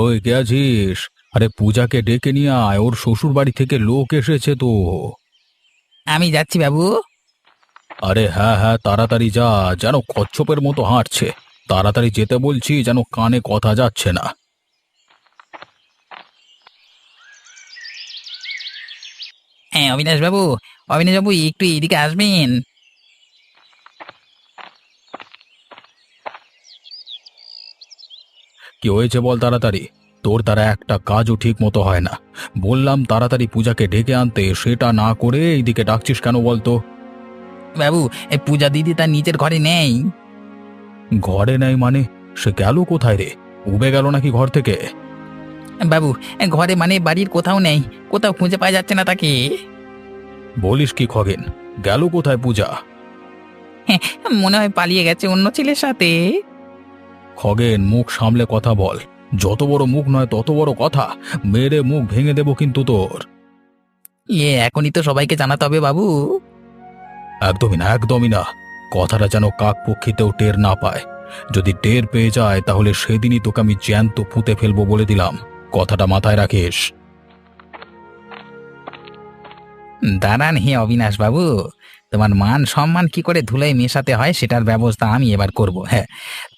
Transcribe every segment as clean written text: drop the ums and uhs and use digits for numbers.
ওই কে আছিস? আরে পূজাকে ডেকে নিয়ে আয়, ওর শ্বশুর বাড়ি থেকে লোক এসেছে তো। আমি যাচ্ছি বাবু। আরে হ্যাঁ হ্যাঁ, তাড়াতাড়ি যা। যেন কচ্ছপের মতো হাঁটছে। তাড়াতাড়ি যেতে বলছি, যেন কানে কথা যাচ্ছে না। হ্যাঁ, অবিনাশ বাবু, অবিনাশ বাবু একটু এদিকে আসবেন। কি হয়েছে বল তাড়াতাড়ি। তোর দ্বারা একটা কাজও ঠিক মতো হয় না। বললাম তাড়াতাড়ি পূজাকে ডেকে আনতে, সেটা না করে এইদিকে ডাকছিস কেন বলতো? বাবু, এই পূজা দিদি তার নিজের ঘরে নেই। ঘরে নেই মানে? সে গেল কোথায় রে? উবে গেল নাকি ঘর থেকে? বাবু, ঘরে মানে বাড়ির কোথাও নেই, কোথাও খুঁজে পাওয়া যাচ্ছে না তাকে। বলিস কি খগেন? গেল কোথায় পূজা? হ্যাঁ, মনে হয় পালিয়ে গেছে অন্য ছেলের সাথে। খগেন, মুখ সামলে কথা বল। যত বড় মুখ নয় তত বড় কথা। মেরে মুখ ভেঙে দেব কিন্তু তোর। এখনই তো সবাইকে জানাতে হবে বাবু। একদমই না, একদমই না। কথাটা যেন কাক পক্ষীতেও টের না পায়। যদি টের পেয়ে যায় তাহলে সেদিনই তোকে আমি জ্যান্ত পুঁতে ফেলবো বলে দিলাম। কথাটা মাথায় রাখিস। দাঁড়ান হে অবিনাশ বাবু, তোমার মান সম্মান কি করে ধুলায় মেশাতে হয় সেটার ব্যবস্থা আমি এবার করব। হ্যাঁ,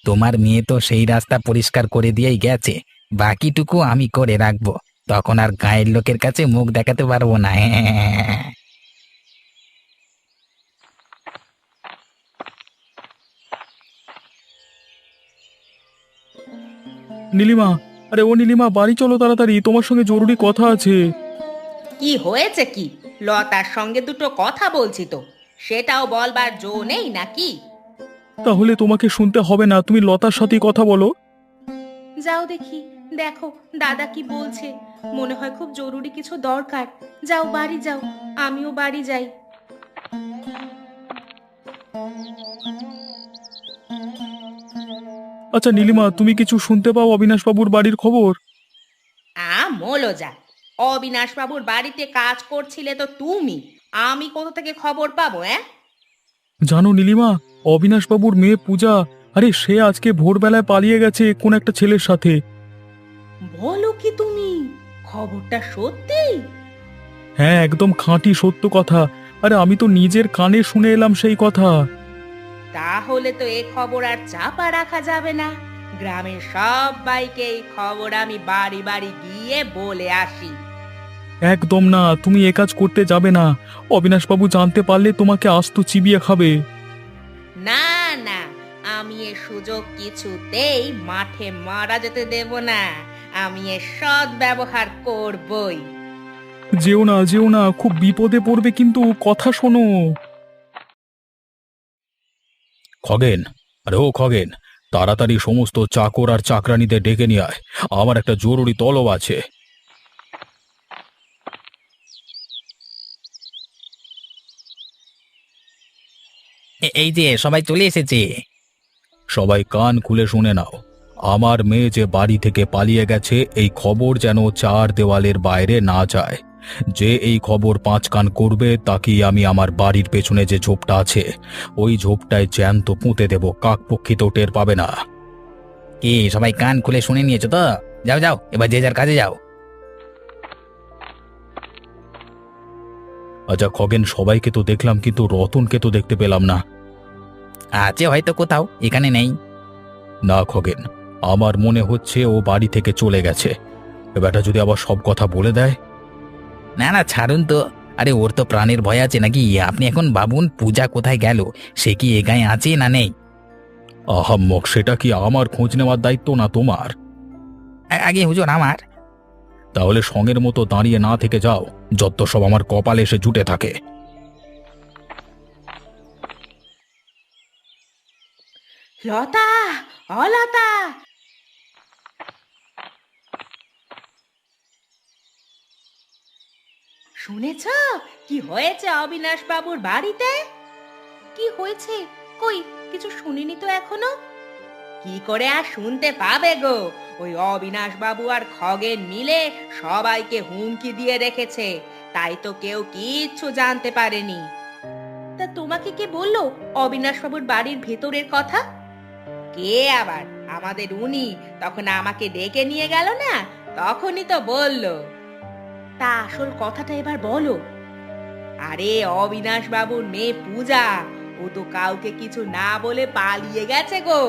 তোমার মেয়ে তো সেই রাস্তা পরিষ্কার করে দিয়েই গেছে, বাকিটুকু আমি করে রাখবো। তখন আর গায়ের লোকের কাছে মুখ দেখাতে পারবো না। হ্যাঁ। নীলিমা, আরে ও নীলিমা, বাড়ি চলো তাড়াতাড়ি, তোমার সঙ্গে জরুরি কথা আছে। কি হয়েছে কি? লতার সঙ্গে দুটো কথা বলছি তো, সেটাও বলবার জো নেই নাকি? তাহলে তোমাকে শুনতে হবে না, তুমি লতার সাথে কথা বলো। যাও দেখি, দেখো দাদা কি বলছে। মনে হয় খুব জরুরি কিছু দরকার। যাও বাড়ি যাও, আমিও বাড়ি যাই। আচ্ছা নীলিমা, তুমি কিছু শুনতে পাও অবিনাশ বাবুর বাড়ির খবর? মোলো যা। অবিনাশ বাবুর বাড়িতে কাজ করছিলে তো তুমি, আমি কোথা থেকে খবর পাবো? জানো নীলিমা, অবিনাশ বাবুর মেয়ে পূজা, আরে সে আজকে ভোরবেলায় পালিয়ে গেছে কোন একটা ছেলের সাথে। বলো কি তুমি? খবরটা সত্যি? হ্যাঁ, একদম খাঁটি সত্য কথা। আরে আমি তো নিজের কানে শুনে এলাম সেই কথা। তাহলে তো এ খবর আর চাপা রাখা যাবে না। গ্রামের সবাইকে এই খবর আমি বাড়ি বাড়ি গিয়ে বলে আসি। একদম না, তুমি এ কাজ করতে যাবে না। অবিনাশ বাবু জানতে পারলে তোমাকে আস্ত চিবিয়ে খাবে। না না, আমি এ সুযোগ কিছুতেই মাঠে মারা যেতে দেব না। আমি এর সৎ ব্যবহার করবই। যেও না, যেও না, খুব বিপদে পড়বে কিন্তু, কথা শোনো। খগেন, আরে ও খগেন, তাড়াতাড়ি সমস্ত চাকর আর চাকরানীদের ডেকে নিয়ে আয়। আমার একটা জরুরি তলব আছে। এই যে সবাই চলে এসেছে। সবাই কান খুলে শুনে নাও। আমার মেয়ে যে বাড়ি থেকে পালিয়ে গেছে, এই খবর যেন চার দেওয়ালের বাইরে না যায়। যে এই খবর পাঁচ কান করবে তাকেই আমি আমার বাড়ির পেছনে যে ঝোপটা আছে, ওই ঝোপটায় জ্যান্ত পুঁতে দেব, কাকপক্ষীতেও টের পাবে না। কি সবাই কান খুলে শুনে নিয়েছো তো? যাও যাও, এবার যে যার কাজে যাও। আচ্ছা খগেন, সবাইকে তো দেখলাম কিন্তু রতনকে তো দেখতে পেলাম না। আছে হয়তো কোথাও, এখানে নেই। না খগেন, আমার মনে হচ্ছে ও বাড়ি থেকে চলে গেছে। এবারটা যদি আবার সব কথা বলে দেয়। না না, ছাড়ুন তো। আরে ওর তো প্রাণের ভয় আছে নাকি? আপনি এখন ভাবুন পূজা কোথায় গেল, সে কি এ গায়ে আছে না নেই? আহাম্মক, সেটা কি আমার খোঁজ নেওয়ার দায়িত্ব না তোমার? আগে হুজুর আমার। তাহলে সঙ্গের মতো দাঁড়িয়ে না থেকে যাও, যত সব আমার কপালে এসে জুটে থাকে। লতা, অলতা, শুনেছ কি হয়েছে অবিনাশ বাবুর বাড়িতে? কি হয়েছে? কই কিছু শুনিনি তো এখনো। কি করে আর শুনতে পাবে গো? ওই অবিনাশ বাবু আর খগেন মিলে সবাইকে হুমকি দিয়ে রেখেছে, তাই তো কেউ কিচ্ছু জানতে পারেনি। তা তোমাকে কে বললো অবিনাশ বাবুর বাড়ির ভেতরের কথা? কে আবার? আমাদের উনি তখন আমাকে ডেকে নিয়ে গেল না, তখনই তো বলল। তা আসল কথাটা এবার বলো। আরে অবিনাশ বাবুর মেয়ে পূজা, ও তো কাউকে কিছু না বলে পালিয়ে গেছে গো।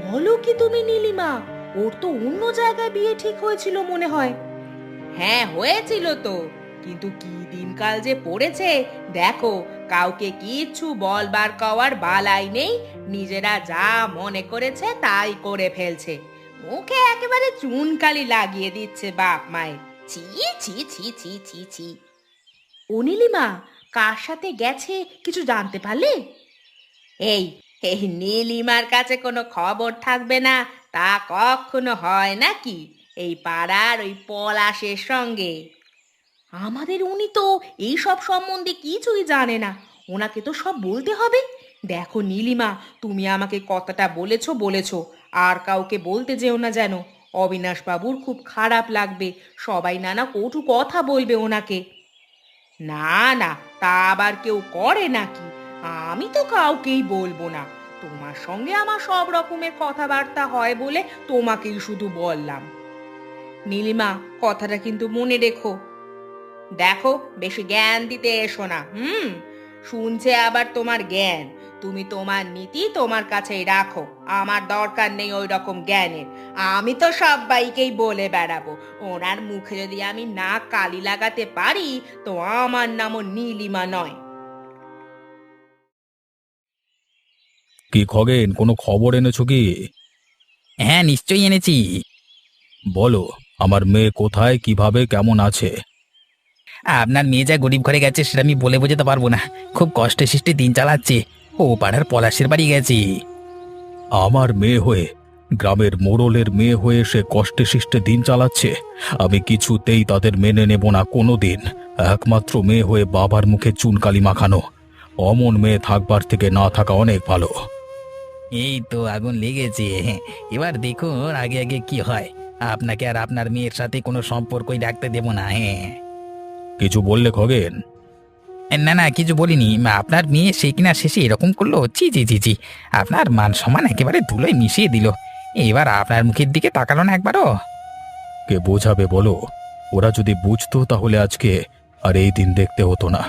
বলো কি তুমি নীলিমা? ওর তো অন্য জায়গায় বিয়ে ঠিক হয়েছিল মনে হয়। হ্যাঁ হয়েছিল তো, কিন্তু কি দিনকাল যে পড়েছে দেখো, কাউকে কিচ্ছু বলবার কওয়ার বালাই নেই, নিজেরা যা মনে করেছে তাই করে ফেলছে, মুখে একেবারে চুনকালি লাগিয়ে দিচ্ছে বাপ মায়ের। ছি ছি ছি ছি ছি ছি। ও নীলিমা, কার সাথে গেছে কিছু জানতে পারলে? এই এই নীলিমার কাছে কোনো খবর থাকবে না তা কখনো হয় নাকি? এই পাড়ার ওই পলাশের সঙ্গে। আমাদের উনি তো এই সব সম্বন্ধে কিছুই জানে না, ওনাকে তো সব বলতে হবে। দেখো নীলিমা, তুমি আমাকে কথাটা বলেছো বলেছো, আর কাউকে বলতে যেও না যেন। অবিনাশ বাবুর খুব খারাপ লাগবে, সবাই নানা কটু কথা বলবে ওনাকে। না না, তা আবার কেউ করে নাকি? আমি তো কাউকেই বলবো না। তোমার সঙ্গে আমার সব রকমের কথাবার্তা হয় বলে তোমাকেই শুধু বললাম। নীলিমা, কথাটা কিন্তু মনে রেখো। দেখো, বেশি জ্ঞান দিতে এসো না। শুনছে আবার তোমার জ্ঞান। তুমি তোমার নীতি তোমার কাছেই রাখো, আমার দরকার নেই ওই রকম জ্ঞানের। আমি তো সবাইকেই বলে বেড়াবো, ওনার মুখে যদি আমি না কালি লাগাতে পারি তো আমার নামও নীলিমা নয়। কি খগেন, কোনো খবর এনেছো কি? হ্যাঁ, নিশ্চয়ই এনেছি। বলো, আমার মেয়ে কোথায়, কিভাবে, কেমন আছে? আপনার মেয়ে যা গরিব ঘরে গেছে সেটা আমি বলে বোঝাতে পারবো না। খুব কষ্টে সৃষ্টে দিন চালাচ্ছে। ও পাড়ার পলাশের বাড়ি গেছি। আমার মেয়ে হয়ে, গ্রামের মোড়লের মেয়ে হয়ে সে কষ্টে শিষ্টে দিন চালাচ্ছে? আমি কিছুতেই তাদের মেনে নেব না কোনো দিন। একমাত্র মেয়ে হয়ে বাবার মুখে চুনকালি মাখানো, অমন মেয়ে থাকবার থেকে না থাকা অনেক ভালো। এই তো আগুন লেগেছে। এবার দেখুন আগে আগে কি হয়। আপনাকে আর আপনার মেয়ের সাথে কোনো সম্পর্কই রাখতে দেব না। হ্যাঁ, কিছু বললে খগেন? না না, কিছু বলিনি। আপনার মেয়ে সে কিনা শেষে এরকম করলো। জি জি জি জি, আপনার মান সম্মান একেবারে ধুলোয় মিশিয়ে দিল। এবার আপনার মুখের দিকে তাকালো না একবারও। কে বোঝাবে বলো? ওরা যদি বুঝতো তাহলে আজকে আর এই দিন দেখতে হতো না।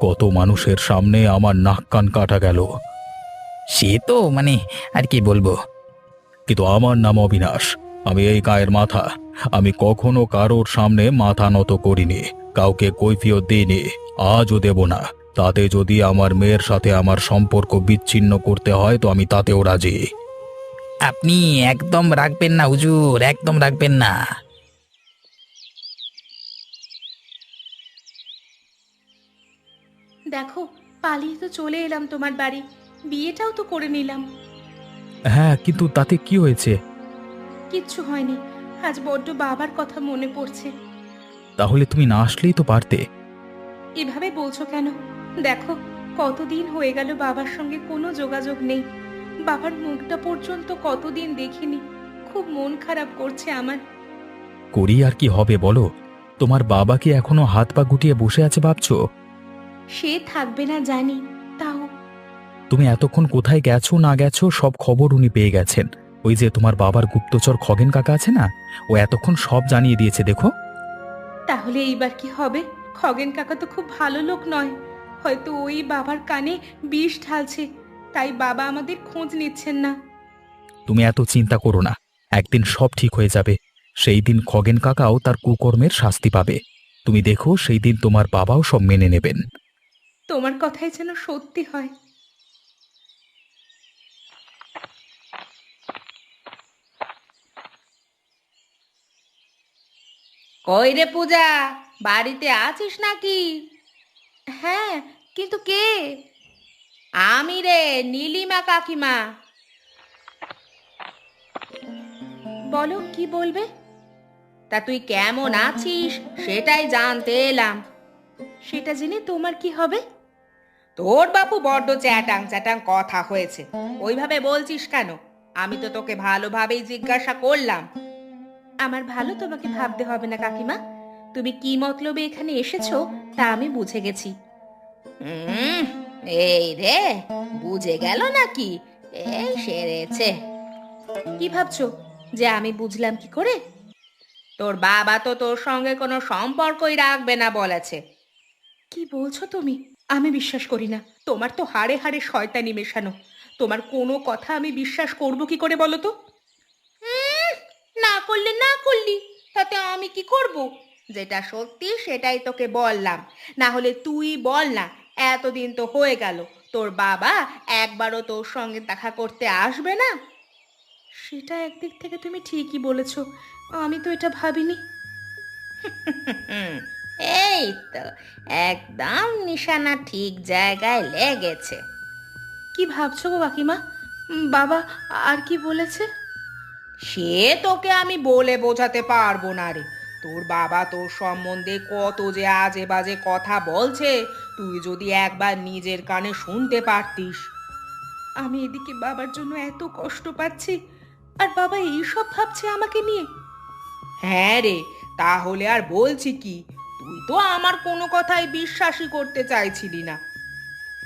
কত মানুষের সামনে আমার নাক কান কাটা গেল। সে তো মানে আর কি বলবো। কিন্তু আমার নাম অবিনাশ, আমি এই গায়ের মাথা। আমি কখনো কারোর সামনে মাথা নত করিনি, কাউকে কৈফিয়ত দিইনি, আজও দেব না। তাতে যদি আমার মেয়ের সাথে আমার সম্পর্ক বিচ্ছিন্ন করতে হয় তো আমি তাতেও রাজি। আপনি একদম রাখবেন না হুজুর, একদম রাখবেন না। দেখো, পালিয়ে তো চলে এলাম তোমার বাড়ি, বিয়েটাও তো করে নিলাম। হ্যাঁ, কিন্তু তাতে কি হয়েছে? কিচ্ছু হয়নি, আজ বড্ড বাবার কথা মনে পড়ছে। তাহলে তুমি না আসলেই তো পারতে। এভাবে বলছো কেন? দেখো, কতদিন হয়ে গেল বাবার সঙ্গে কোনো যোগাযোগ নেই, বাবার মুখটা পর্যন্ত কতদিন দেখিনি। খুব মন খারাপ করছে আমার। করি আর কি হবে বলো? তোমার বাবা কি এখনো হাত পা গুটিয়ে বসে আছে ভাবছো? সে থাকবে না জানি, তাও। তুমি এতক্ষণ কোথায় গেছো না গেছো সব খবর উনি পেয়ে গেছেন। ওই যে তোমার বাবার গুপ্তচর খগেন কাকা আছে না, ও এতক্ষণ সব জানিয়ে দিয়েছে দেখো। তাহলে এইবার কি হবে? খগেন কাকা তো খুব ভালো লোক নয়, হয়তো ওই বাবার কানে বিষ ঢালছে, তাই বাবা আমাদের খোঁজ নিচ্ছেন না। তুমি এত চিন্তা করো না, একদিন সব ঠিক হয়ে যাবে। সেই দিন খগেন কাকাও তার কুকর্মের শাস্তি পাবে। তুমি দেখো, সেই দিন তোমার বাবাও সব মেনে নেবেন। তোমার কথাই যেন সত্যি হয়। কই রে পূজা, বাড়িতে আছিস নাকি? হ্যাঁ, কিন্তু কে? আমি রে, নীলিমা কাকিমা। বলো, কি বলবে? তা তুই কেমন আছিস সেটাই জানতে এলাম। সেটা জেনে তোমার কি হবে? তোর বাপু বড্ড চ্যাটাং চ্যাটাং কথা হয়েছে, ওইভাবে বলছিস কেন? আমি তো তোকে ভালোভাবেই জিজ্ঞাসা করলাম। আমার ভালো তোমাকে ভাবতে হবে না কাকিমা, তুমি কি মতলবে এখানে এসেছো তা আমি বুঝে গেছি। এই রে, বুঝে গেল নাকি? এই সেরেছে। কি ভাবছো যে আমি বুঝলাম কি করে? তোর বাবা তো তোর সঙ্গে কোনো সম্পর্কই রাখবে না বলেছে। কি বলছো তুমি? আমি বিশ্বাস করি না। তোমার তো হাড়ে হাড়ে শয়তানি মেশানো। তোমার কোনো কথা আমি বিশ্বাস করব কি করে বলো তো? না করলে না করলি, তাতে আমি কি করব? যেটা সত্যি সেটাই তোকে বললাম। না হলে তুই বল না, এতদিন তো হয়ে গেল, তোর বাবা একবারও তোর সঙ্গে দেখা করতে আসবে না? সেটা একদিক থেকে তুমি ঠিকই বলেছ, আমি তো এটা ভাবিনি। এই তো, একদম নিশানা ঠিক জায়গায় লেগেছে। কি ভাবছো গো কাকিমা? বাবা আর কি বলেছে? সে তোকে আমি বলে বোঝাতে পারবো না রে। তোর বাবা তোর সম্বন্ধে কত যে আজে বাজে কথা বলছে, তুই যদি একবার নিজের কানে শুনতে পারতিস। আমি এদিকে বাবার জন্য এত কষ্ট পাচ্ছি, আর বাবা এইসব ভাবছে আমাকে নিয়ে। হ্যাঁ রে, তাহলে আর বলছি কি, তুই তো আমার কোনো কথাই বিশ্বাসই করতে চাইছিলি না।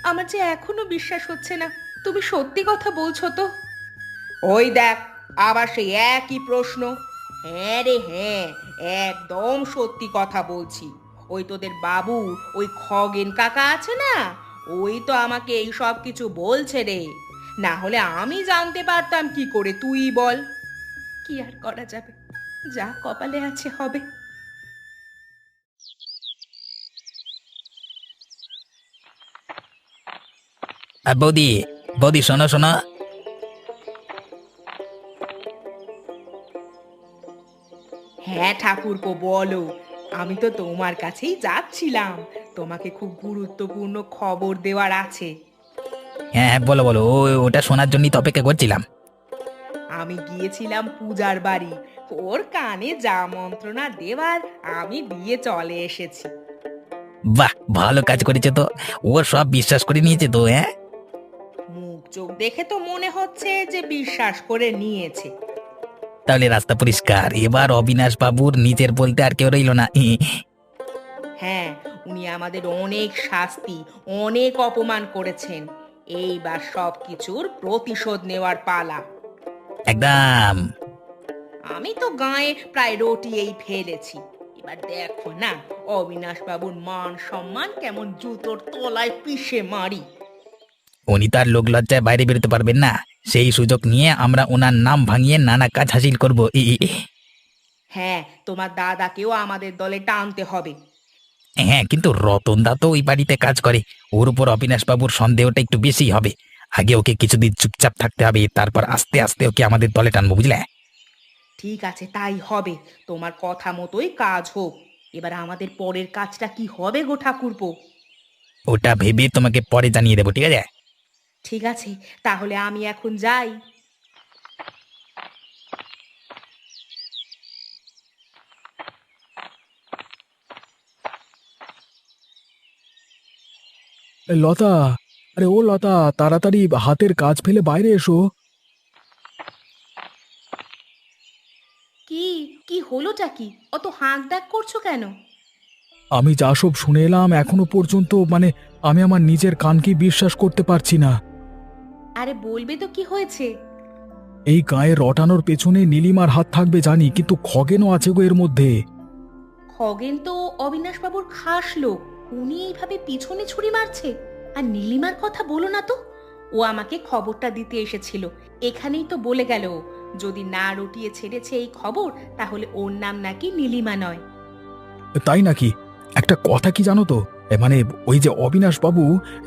আমার যে এখনো বিশ্বাস হচ্ছে না তুমি সত্যি কথা বলছো তো। ওই দেখ, আবার সেই একই প্রশ্ন। হ্যাঁ রে হ্যাঁ, একদম সত্যি কথা বলছি। ওই তোদের বাবু, ওই খগেন কাকা আছে না, ওই তো আমাকে এই সব কিছু বলছে রে। না হলে আমি জানতে পারতাম কি করে, তুই বল। কি আর করা যাবে, যা কপালে আছে হবে। বৌদি, বৌদি, শোনো শোনো। হ্যাঁ ঠাকুরপো, বলো। আমি তো তোমার কাছেই যাচ্ছিলাম, তোমাকে খুব গুরুত্বপূর্ণ খবর দেওয়ার আছে। হ্যাঁ হ্যাঁ, বলো বলো, ওটা শোনার জন্যই তো অপেক্ষা করছিলাম। আমি গিয়েছিলাম পূজার বাড়ি, ওর কানে যা মন্ত্রণা দেওয়ার আমি দিয়ে চলে এসেছি। বাহ, ভালো কাজ করেছে তো। ও সব বিশ্বাস করে নিয়েছে তো, হ্যাঁ। মুখ চোখ দেখে তো মনে হচ্ছে যে বিশ্বাস করে নিয়েছে। তাহলে রাস্তা পরিষ্কার, এবার অবিনাশ বাবুর নিজের বলতে আর কেউ রইল না। হ্যাঁ, উনি আমাদের অনেক শাস্তি, অনেক অপমান করেছেন। এইবার সব কিছুর প্রতিশোধ নেওয়ার পালা। একদম। আমি তো গায়ে প্রায় রটিয়েই ফেলেছি। এবার দেখো না, অবিনাশ বাবুর মান সম্মান কেমন জুতোর তলায় পিষে মারি। উনি তার লোক লজ্জায় বাইরে বেরোতে পারবেন না, সেই সুযোগ নিয়ে আমরা ওনার নাম ভাঙিয়ে নানা কাজ হাসিল করব। হ্যাঁ, তোমার দাদাকেও আমাদের দলে টানতে হবে। হ্যাঁ, কিন্তু রতন দা তো ওই বাড়িতে কাজ করে, ওর উপর অবিনাশ বাবুর সন্দেহটা একটু বেশি হবে। আগে ওকে কিছুদিন চুপচাপ থাকতে হবে, তারপর আস্তে আস্তে ওকে আমাদের দলে টানবো, বুঝলে? ঠিক আছে, তাই হবে। তোমার কথা মতোই কাজ হোক। এবার আমাদের পরের কাজটা কি হবে গো ঠাকুরপো? ওটা ভেবে তোমাকে পরে জানিয়ে দেবো, ঠিক আছে? ঠিক আছে, তাহলে আমি এখন যাই। লতা, আরে ও লতা, তাড়াতাড়ি হাতের কাজ ফেলে বাইরে এসো। কি কি হলোটা কি? অত হাঁক ডাক করছো কেন? আমি যা সব শুনে এলাম এখনো পর্যন্ত, আমি আমার নিজের কানকে বিশ্বাস করতে পারছি না। আরে বলবে তো কি হয়েছে? এই গায়ে রটানোর পেছনে নীলিমার হাত থাকবে জানি, কিন্তু খগেনও আছে গো এর মধ্যে। খগেন তো অবিনাশ বাবুর খাস লোক, উনি এইভাবে পিছনে ছুরি মারছে। আর নীলিমার কথা বলো না তো, ও আমাকে খবরটা দিতে এসেছিল। এখানেই তো বলে গেল, যদি না রটিয়ে ছেড়েছে এই খবর, তাহলে ওর নাম নাকি নীলিমা নয়। তাই নাকি? একটা কথা কি জানো তো, ওই যে অবিনাশ বাবু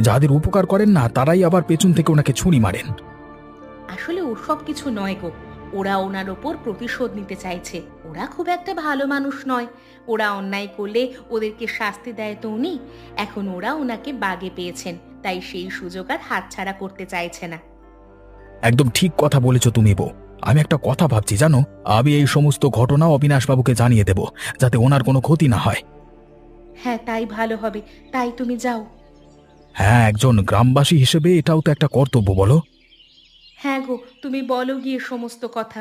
যাদের উপকার করেন না, তারাই আবার পেছন থেকে ওনাকে ছুরি মারেন। আসলে ওসব কিছু নয় গো, ওরা ওনার ওপর প্রতিশোধ নিতে চাইছে। ওরা খুব একটা ভালো মানুষ নয়। ওরা অন্যায় করলে ওদেরকে শাস্তি দেয় তো উনি। এখন ওরা ওনাকে বাগে পেয়েছেন, তাই সেই সুযোগ আর হাতছাড়া করতে চাইছে না। একদম ঠিক কথা বলেছো তুমি বউ। আমি একটা কথা ভাবছি জানো, আমি এই সমস্ত ঘটনা অবিনাশ বাবুকে জানিয়ে দেব, যাতে ওনার কোনো ক্ষতি না হয়। হ্যাঁ, তাই ভালো হবে। তাই তুমি যাও। হ্যাঁ, একজন গ্রামবাসী হিসেবে এটাও তো একটা কর্তব্য, বলো? হ্যাঁ গো, তুমি বলো গিয়ে সমস্ত কথা।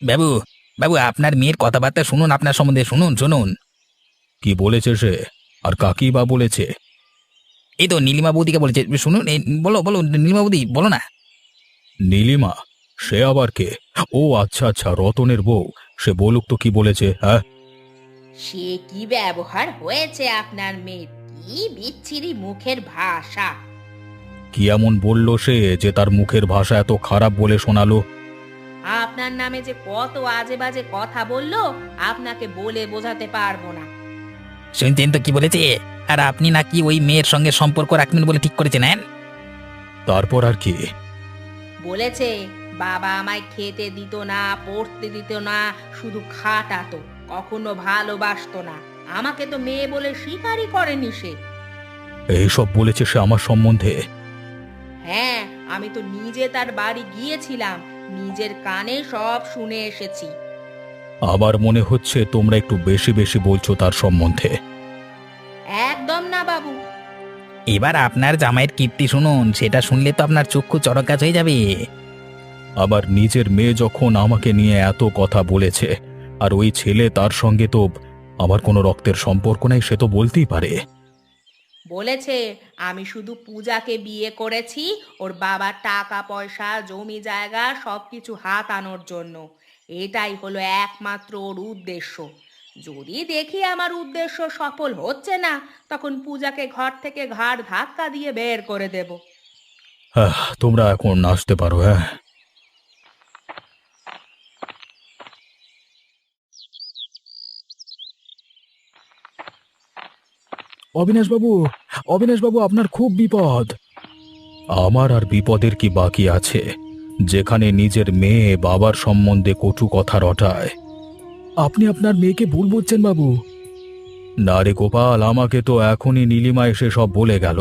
বাবু, বাবু, আপনার মেয়ের কথাবার্তা শুনুন, আপনার সম্বন্ধে শুনুন শুনুন। কি বলেছে সে? আর কাকি বা বলেছে? এই তো নীলিমা বৌদিকে বলেছে, শুনুন বলো বলো নীলিমা বৌদি বলো না। নীলিমা? সে আবার কে? ও আচ্ছা আচ্ছা, রতনের বউ। সে বলুক তো কি বলেছে। হ্যাঁ, সে কি ব্যবহার হয়েছে আপনার মেয়ের, কি বিচ্ছিরি মুখের ভাষা। কি এমন বললো সে যে তার মুখের ভাষা এত খারাপ বলে শোনালো? আপনার নামে যে কত আজে বাজে কথা বললো আপনাকে বলে বোঝাতে পারবো না। শুনছেন তো কি বলেছে? আর আপনি নাকি ওই মেয়ের সঙ্গে সম্পর্ক রাখবেন বলে ঠিক করেছেন? হ্যাঁ, তারপর আর কি? বলেছে বাবা আমায় খেতে দিত না, পড়তে দিত না, শুধু খাটাতো, কখনো ভালোবাসতো না। আমাকে তো মেয়ে বলে স্বীকারই করেনি সে। এইসব বলেছে সে আমার সম্বন্ধে? হ্যাঁ, আমি তো নিজে তার বাড়ি গিয়েছিলাম, নিজের কানে সব শুনে এসেছি। আবার মনে হচ্ছে তোমরা একটু বেশি বেশি বলছো তার সম্বন্ধে। একদম না বাবু। এবার আপনার জামাইয়ের কীর্তি শুনুন, সেটা শুনলে তো আপনার চক্ষু চড়কাচ হয়ে যাবে। আবার নিজের মেয়ে যখন আমাকে নিয়ে এত কথা বলেছে, আর ওই ছেলে তার সঙ্গে তো আমার কোনো রক্তের সম্পর্ক নেই, সে তো বলতেই পারে। বলেছে আমি শুধু পূজাকে বিয়ে করেছি ওর বাবার টাকা পয়সা জমি জায়গা সবকিছু হাতানোর জন্য। এটাই হলো একমাত্র ওর উদ্দেশ্য। যদি দেখি আমার উদ্দেশ্য সফল হচ্ছে না, তখন পূজাকে ঘর থেকে ঘাড় ধাক্কা দিয়ে বের করে দেব। তোমরা এখন আসতে পারো। হ্যাঁ, অবিনাশবাবু, অবিনাশবাবু, আপনার খুব বিপদ। আমার আর বিপদের কি বাকি আছে, যেখানে নিজের মেয়ে বাবার সম্বন্ধে কটু কথা রটায়? আপনি আপনার মেয়েকে ভুল বুঝছেন বাবু। না রে গোপাল, আমাকে তো এখনই নীলিমা এসে সব বলে গেল।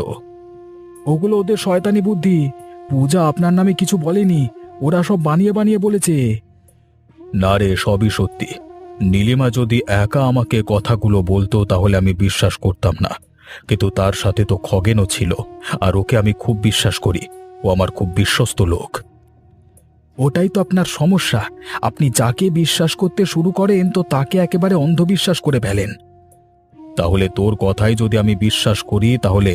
ওগুলো ওদের শয়তানি বুদ্ধি। পূজা আপনার নামে কিছু বলেনি, ওরা সব বানিয়ে বানিয়ে বলেছে। না রে, সবই সত্যি। নীলিমা যদি একা আমাকে কথাগুলো বলতো তাহলে আমি বিশ্বাস করতাম না, কিন্তু তার সাথে তো খগেনও ছিল, আর ওকে আমি খুব বিশ্বাস করি। ও আমার খুব বিশ্বস্ত লোক। ওটাই তো আপনার সমস্যা, আপনি যাকে বিশ্বাস করতে শুরু করেন তো তাকে একেবারে অন্ধবিশ্বাস করে ফেলেন। তাহলে তোর কথাই যদি আমি বিশ্বাস করি, তাহলে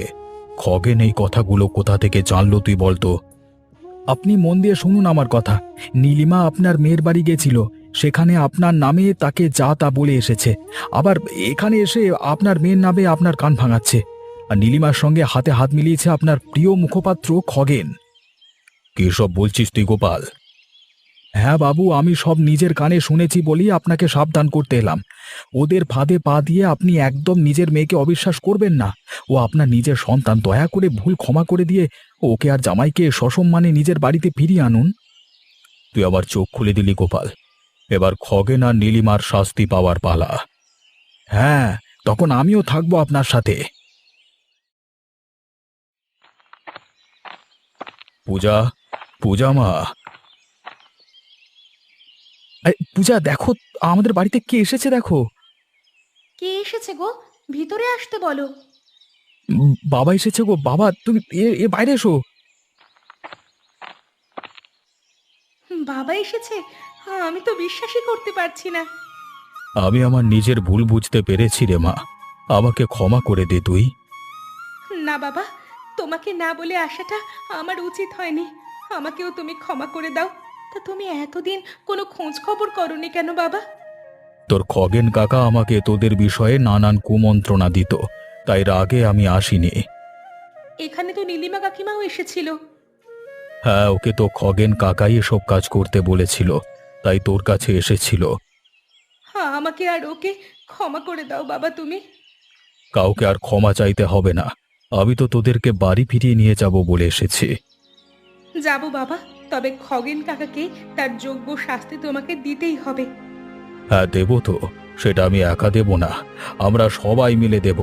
খগেন এই কথাগুলো কোথা থেকে জানলো তুই বলতো? আপনি মন দিয়ে শুনুন আমার কথা। নীলিমা আপনার মেয়ের বাড়ি গেছিল, সেখানে আপনার নামে তাকে যা তা বলে এসেছে, আবার এখানে এসে আপনার মেয়ের নামে আপনার কান ভাঙাচ্ছে। আর নীলিমার সঙ্গে হাতে হাত মিলিয়েছে আপনার প্রিয় মুখপাত্র খগেন। কি সব বলছিস তুই গোপাল? হ্যাঁ বাবু, আমি সব নিজের কানে শুনেছি বলেই আপনাকে সাবধান করতে এলাম। ওদের ফাঁদে পা দিয়ে আপনি একদম নিজের মেয়েকে অবিশ্বাস করবেন না। ও আপনার নিজের সন্তান, দয়া করে ভুল ক্ষমা করে দিয়ে ওকে আর জামাইকে সসম্মানে নিজের বাড়িতে ফিরিয়ে আনুন। তুই আবার চোখ খুলে দিলি গোপাল। এবার খগেন আর নীলিমার শাস্তি পাওয়ার পালা। হ্যাঁ, তখন আমিও থাকবো আপনার সাথে। পূজা, পূজা মা। পূজা, দেখো আমাদের বাড়িতে কে এসেছে, দেখো। কে এসেছে গো? ভিতরে আসতে বলো। বাবা এসেছে গো। বাবা, তুমি এ বাইরে এসো। বাবা এসেছে? আমি তো বিশ্বাসই করতে পারছি না। আমি আমার নিজের ভুল বুঝতে পেরেছি রে মা, আমাকে ক্ষমা করে দে তুই। না বাবা, তোমাকে না বলে আসাটা আমার উচিত হয়নি। আমাকেও তুমি ক্ষমা করে দাও। তা তুমি এতদিন কোনো খোঁজ খবর করনি কেন বাবা? তোর খগেন কাকা আমাকে তোদের বিষয়ে নানান কুমন্ত্রণা দিত, তাই রাগে আমি আসিনি। এখানে তো নীলিমা কাকিমাও এসেছিল। হ্যাঁ, ওকে তো খগেন কাকাই এসব কাজ করতে বলেছিল, তাই তোর কাছে এসেছিল। হ্যাঁ, আমাকে আর ওকে ক্ষমা করে দাও বাবা তুমি। কাউকে আর ক্ষমা চাইতে হবে না, আমি তো তোদেরকে বাড়ি ফিরিয়ে নিয়ে যাব বলে এসেছি। যাবো বাবা, তবে খগেন কাকাকে তার যোগ্য শাস্তি তোমাকে দিতেই হবে। হ্যাঁ দেব তো, সেটা আমি একা দেব না, আমরা সবাই মিলে দেব।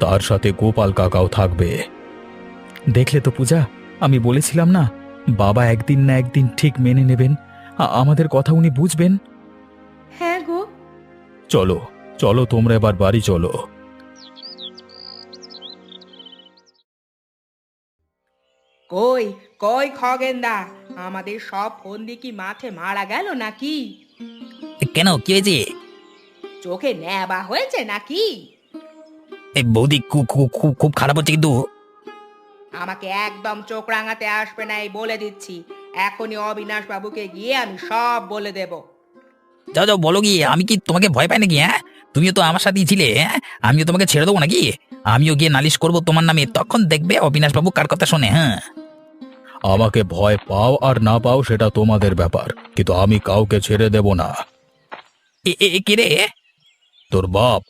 তার সাথে গোপাল কাকাও থাকবে। দেখলে তো পূজা, আমি বলেছিলাম না, বাবা একদিন না একদিন ঠিক মেনে নেবেন, আমাদের কথা উনি বুঝবেন। হ্যাঁ গো। চলো চলো, তোমরা এবার বাড়ি চলো। কই কই খগেনদা, আমাদের সব ফন্দি কি মাঠে মারা গেল নাকি? কেন, কি হয়েছে? চোখে নেবা হয়েছে নাকি? এই বৌদি খুব খুব খুব খুব খারাপ হচ্ছে কিন্তু। আমাকে একদম চোখ রাঙাতে আসবে না, এই বলে দিচ্ছি। এখনই অবিনাশ বাবুকে গিয়ে আমি সব বলে দেব। যাও যাও, বলো গিয়ে। আমি কি তোমাকে ভয় পাই নাকি? হ্যাঁ, তুমিও তো আমার সাথেই ছিলে। হ্যাঁ, আমিও তোমাকে ছেড়ে দেবো নাকি? আমিও গিয়ে নালিশ করব তোমার নামে, তখন দেখবে অবিনাশ বাবু কার কথা শোনে। হ্যাঁ, আমাকে ভয় পাও আর না পাও সেটা তোমাদের ব্যাপার, কিন্তু আমি কাউকে ছেড়ে দেব না। কে রে? তোর বাপ।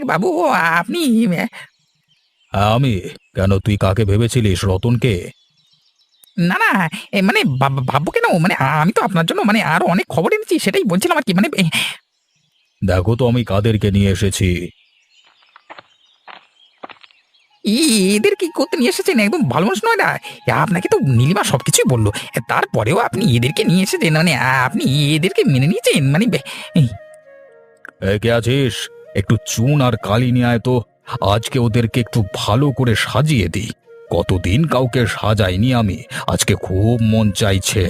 বাবু, আপনি? হ্যাঁ, আমি। কেন, তুই কাকে ভেবেছিলিস? রতনকে? না না, মানে ভাববো কেন? মানে আমি তো আপনার জন্য মানে আরো অনেক খবর এনেছি, সেটাই বলছিলাম আর কি। মানে দেখো তো আমি কাদেরকে নিয়ে এসেছি। এদের কি করতে নিয়ে এসেছেন? একদম ভালো মানুষ নয় না। আপনাকে তো নীলিমা সবকিছুই বললো, তারপরেও আপনি এদেরকে নিয়ে এসেছেন। মানে আপনি এদেরকে মেনে নিয়েছেন? মানে কে আছিস? একটু চুন আর কালি নিয়ে আয় তো। আজকে ওদেরকে একটু ভালো করে সাজিয়ে দিই। কতদিন কাউকে সাজাইনি আমি, আজকে খুব মন চাইছে।